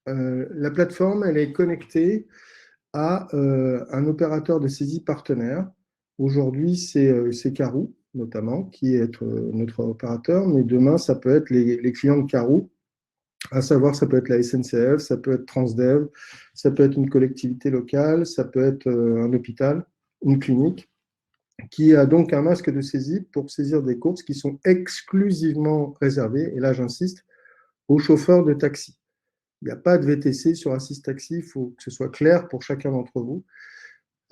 La plateforme, elle est connectée à un opérateur de saisie partenaire. Aujourd'hui, c'est Carreau, notamment, qui est notre opérateur, mais demain, ça peut être les clients de Carreau, à savoir, ça peut être la SNCF, ça peut être Transdev, ça peut être une collectivité locale, ça peut être un hôpital, une clinique, qui a donc un masque de saisie pour saisir des courses qui sont exclusivement réservées, et là j'insiste, aux chauffeurs de taxi. Il n'y a pas de VTC sur Assist Taxi, il faut que ce soit clair pour chacun d'entre vous.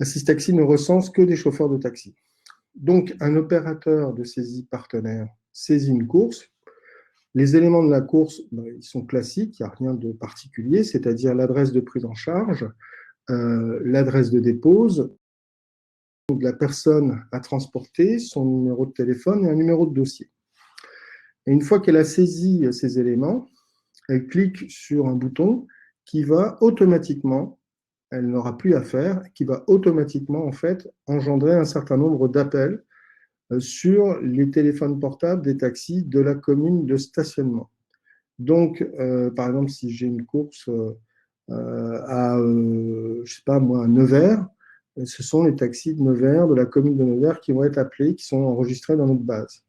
Assist Taxi ne recense que des chauffeurs de taxi. Donc, un opérateur de saisie partenaire saisit une course. Les éléments de la course, ils sont classiques, il n'y a rien de particulier, c'est-à-dire l'adresse de prise en charge, l'adresse de dépose, de la personne à transporter, son numéro de téléphone et un numéro de dossier. Et une fois qu'elle a saisi ces éléments, elle clique sur un bouton qui va automatiquement, elle n'aura plus à faire, qui va automatiquement en fait engendrer un certain nombre d'appels sur les téléphones portables des taxis de la commune de stationnement. Donc, par exemple, si j'ai une course à, je sais pas moi, à Nevers, ce sont les taxis de Nevers, de la commune de Nevers, qui vont être appelés, qui sont enregistrés dans notre base.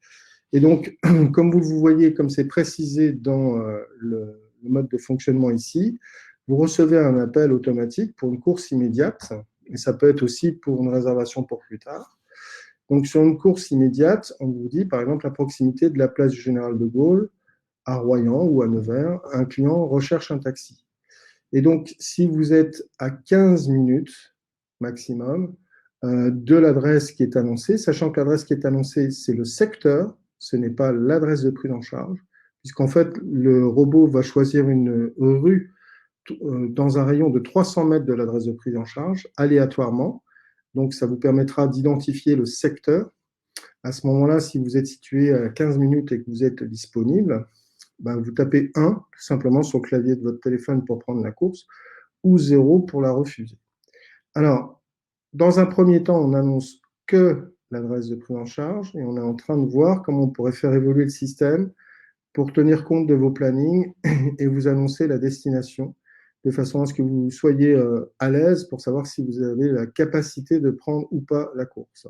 Et donc, comme vous voyez, comme c'est précisé dans le mode de fonctionnement ici, vous recevez un appel automatique pour une course immédiate, et ça peut être aussi pour une réservation pour plus tard. Donc, sur une course immédiate, on vous dit, par exemple, à proximité de la place du Général de Gaulle, à Royan ou à Nevers, un client recherche un taxi. Et donc, si vous êtes à 15 minutes maximum de l'adresse qui est annoncée, sachant que l'adresse qui est annoncée, c'est le secteur, ce n'est pas l'adresse de prise en charge, puisqu'en fait, le robot va choisir une rue dans un rayon de 300 mètres de l'adresse de prise en charge, aléatoirement. Donc, ça vous permettra d'identifier le secteur. À ce moment-là, si vous êtes situé à 15 minutes et que vous êtes disponible, ben, vous tapez 1 tout simplement sur le clavier de votre téléphone pour prendre la course ou 0 pour la refuser. Alors, dans un premier temps, on annonce que l'adresse de prise en charge et on est en train de voir comment on pourrait faire évoluer le système pour tenir compte de vos plannings et vous annoncer la destination de façon à ce que vous soyez à l'aise pour savoir si vous avez la capacité de prendre ou pas la course.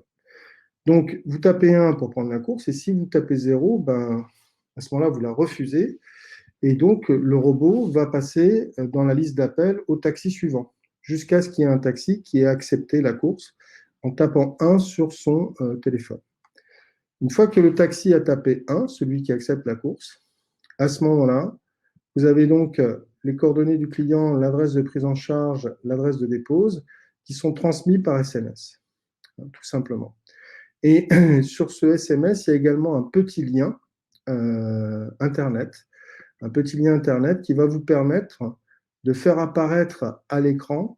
Donc, vous tapez 1 pour prendre la course et si vous tapez 0, ben, à ce moment-là, vous la refusez et donc le robot va passer dans la liste d'appels au taxi suivant jusqu'à ce qu'il y ait un taxi qui ait accepté la course en tapant 1 sur son téléphone. Une fois que le taxi a tapé 1, celui qui accepte la course, à ce moment-là, vous avez donc les coordonnées du client, l'adresse de prise en charge, l'adresse de dépose, qui sont transmis par SMS, tout simplement. Et sur ce SMS, il y a également un petit lien Internet, qui va vous permettre de faire apparaître à l'écran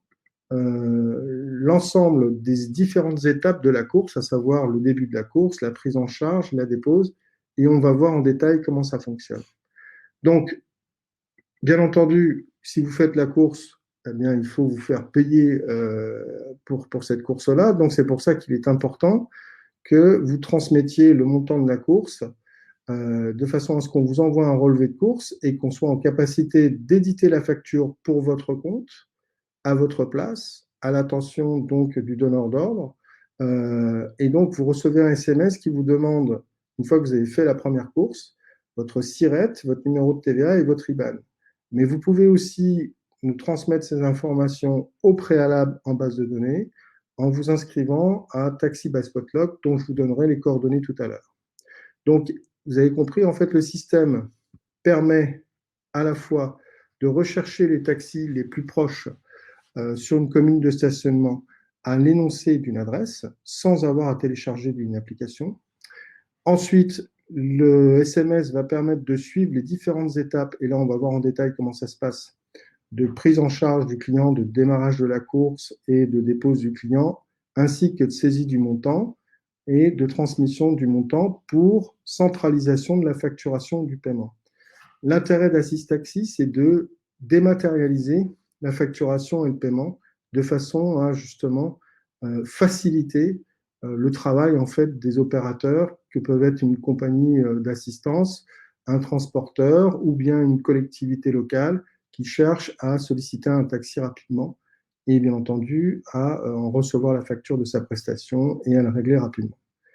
l'ensemble des différentes étapes de la course, à savoir le début de la course, la prise en charge, la dépose, et on va voir en détail comment ça fonctionne. Donc, bien entendu, si vous faites la course, eh bien, il faut vous faire payer pour cette course-là. Donc, c'est pour ça qu'il est important que vous transmettiez le montant de la course de façon à ce qu'on vous envoie un relevé de course et qu'on soit en capacité d'éditer la facture pour votre compte, à votre place, à l'attention donc du donneur d'ordre. Et donc, vous recevez un SMS qui vous demande, une fois que vous avez fait la première course, votre SIRET, votre numéro de TVA et votre IBAN. Mais vous pouvez aussi nous transmettre ces informations au préalable en base de données en vous inscrivant à Taxi by Spotlock, dont je vous donnerai les coordonnées tout à l'heure. Donc, vous avez compris, en fait, le système permet à la fois de rechercher les taxis les plus proches sur une commune de stationnement à l'énoncé d'une adresse sans avoir à télécharger une application. Ensuite, le SMS va permettre de suivre les différentes étapes, et là on va voir en détail comment ça se passe, de prise en charge du client, de démarrage de la course et de dépose du client, ainsi que de saisie du montant et de transmission du montant pour centralisation de la facturation du paiement. L'intérêt d'Assist Taxi, c'est de dématérialiser la facturation et le paiement de façon à justement faciliter le travail en fait des opérateurs que peuvent être une compagnie d'assistance, un transporteur ou bien une collectivité locale qui cherche à solliciter un taxi rapidement et bien entendu à en recevoir la facture de sa prestation et à le régler rapidement.